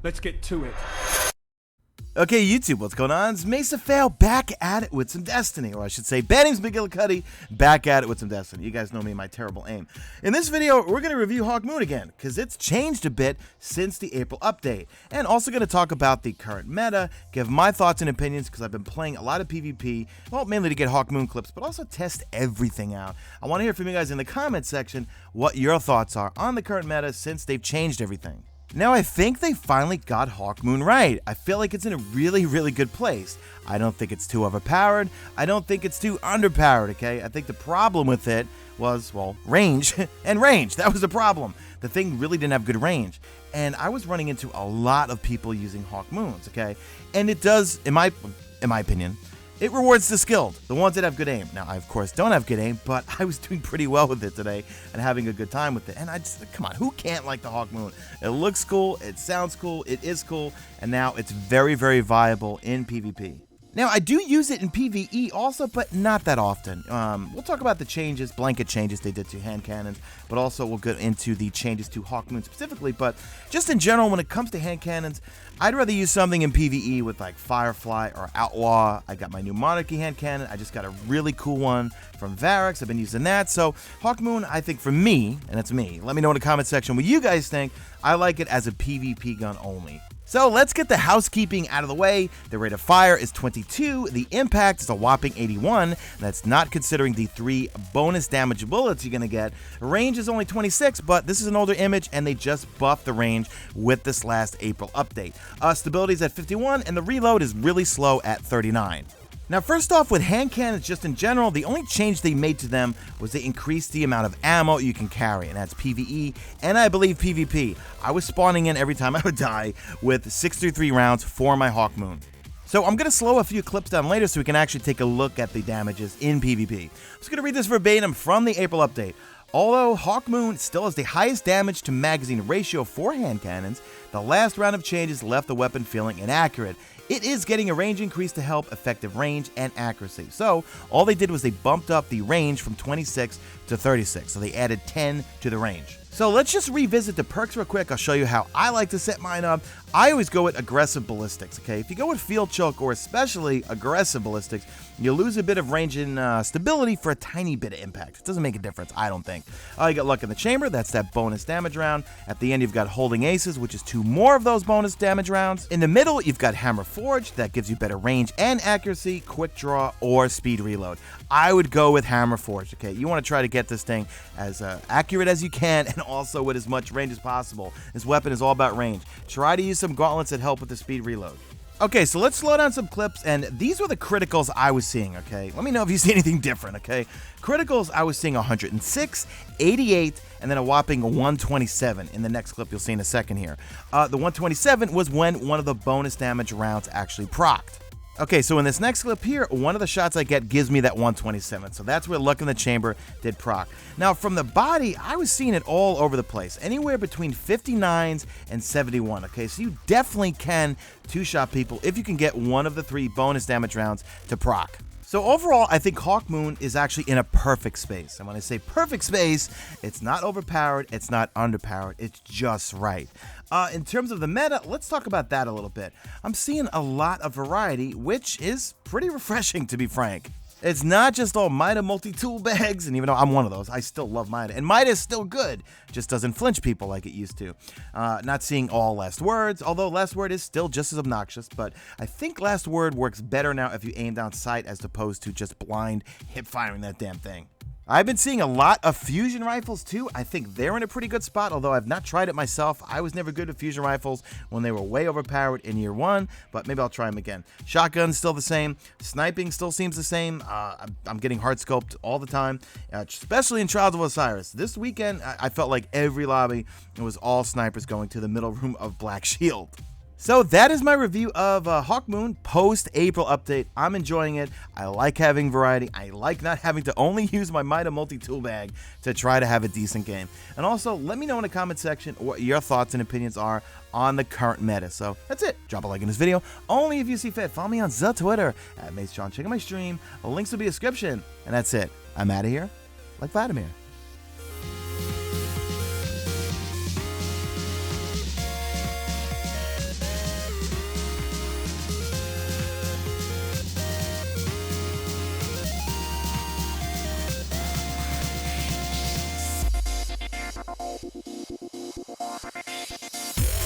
Let's get to it. Okay, YouTube, what's going on? It's Mesa Fail back at it with some Destiny, or I should say, bad name's McGillicuddy, back at it with some Destiny. You guys know me and my terrible aim. In this video, we're going to review HAWKMOON again, because it's changed a bit since the April update. And also going to talk about the current meta, give my thoughts and opinions, because I've been playing a lot of PvP, well, mainly to get HAWKMOON clips, but also test everything out. I want to hear from you guys in the comment section what your thoughts are on the current meta since they've changed everything. Now, I think they finally got HAWKMOON right. I feel like it's in a really, really good place. I don't think it's too overpowered. I don't think it's too underpowered, okay? I think the problem with it was, well, range. And range, that was the problem. The thing really didn't have good range. And I was running into a lot of people using HAWKMOONs, okay? And it does, in my opinion, it rewards the skilled, the ones that have good aim. Now, I, of course, don't have good aim, but I was doing pretty well with it today and having a good time with it. And I just, come on, who can't like the HAWKMOON? It looks cool, it sounds cool, it is cool, and now it's very, very viable in PvP. Now, I do use it in PvE also, but not that often. We'll talk about the changes, blanket changes they did to hand cannons, but also we'll get into the changes to HAWKMOON specifically. But just in general, when it comes to hand cannons, I'd rather use something in PvE with like Firefly or Outlaw. I got my new Monarchy hand cannon. I just got a really cool one from Varix. I've been using that. So HAWKMOON, I think for me, and it's me, let me know in the comment section what you guys think. I like it as a PvP gun only. So let's get the housekeeping out of the way. The rate of fire is 22, the impact is a whopping 81, that's not considering the 3 bonus damage bullets you're going to get. Range is only 26, but this is an older image and they just buffed the range with this last April update. Stability is at 51 and the reload is really slow at 39. Now, first off, with hand cannons just in general, the only change they made to them was they increased the amount of ammo you can carry, and that's PvE and I believe PvP. I was spawning in every time I would die with 633 rounds for my HAWKMOON. So I'm going to slow a few clips down later so we can actually take a look at the damages in PvP. I'm just going to read this verbatim from the April update. Although HAWKMOON still has the highest damage to magazine ratio for hand cannons, the last round of changes left the weapon feeling inaccurate. It is getting a range increase to help effective range and accuracy. So all they did was they bumped up the range from 26 to 36. So they added 10 to the range. So let's just revisit the perks real quick. I'll show you how I like to set mine up. I always go with aggressive ballistics, okay? If you go with field choke or especially aggressive ballistics, you lose a bit of range and stability for a tiny bit of impact. It doesn't make a difference, I don't think. You got luck in the chamber, that's that bonus damage round. At the end, you've got holding aces, which is 2 more of those bonus damage rounds. In the middle, you've got hammer forge, that gives you better range and accuracy, quick draw, or speed reload. I would go with hammer forge, okay? You want to try to get this thing as accurate as you can and also with as much range as possible. This weapon is all about range. Try to use some gauntlets that help with the speed reload. Okay, so let's slow down some clips, and these were the criticals I was seeing, okay? Let me know if you see anything different, okay? Criticals, I was seeing 106, 88, and then a whopping 127 in the next clip you'll see in a second here. The 127 was when one of the bonus damage rounds actually procced. Okay, so in this next clip here, one of the shots I get gives me that 127, so that's where luck in the chamber did proc. Now, from the body, I was seeing it all over the place, anywhere between 59s and 71, okay? So you definitely can two-shot people if you can get one of the 3 bonus damage rounds to proc. So overall, I think HAWKMOON is actually in a perfect space. And when I say perfect space, it's not overpowered, it's not underpowered, it's just right. In terms of the meta, let's talk about that a little bit. I'm seeing a lot of variety, which is pretty refreshing, to be frank. It's not just all Mida multi-tool bags, and even though I'm one of those, I still love Mida. And Mida is still good, just doesn't flinch people like it used to. Not seeing all last words, although last word is still just as obnoxious, but I think last word works better now if you aim down sight as opposed to just blind hip firing that damn thing. I've been seeing a lot of fusion rifles too. I think they're in a pretty good spot, although I've not tried it myself. I was never good with fusion rifles when they were way overpowered in year 1, but maybe I'll try them again. Shotgun's still the same. Sniping still seems the same. I'm getting hard scoped all the time, especially in Trials of Osiris. This weekend, I felt like every lobby, it was all snipers going to the middle room of Black Shield. So that is my review of HAWKMOON post-April update. I'm enjoying it. I like having variety. I like not having to only use my Mida multi-tool bag to try to have a decent game. And also, let me know in the comment section what your thoughts and opinions are on the current meta. So that's it. Drop a like in this video, only if you see fit. Follow me on the Twitter, @Mesa Sean. Check out my stream. Links will be in the description. And that's it. I'm out of here, like Vladimir.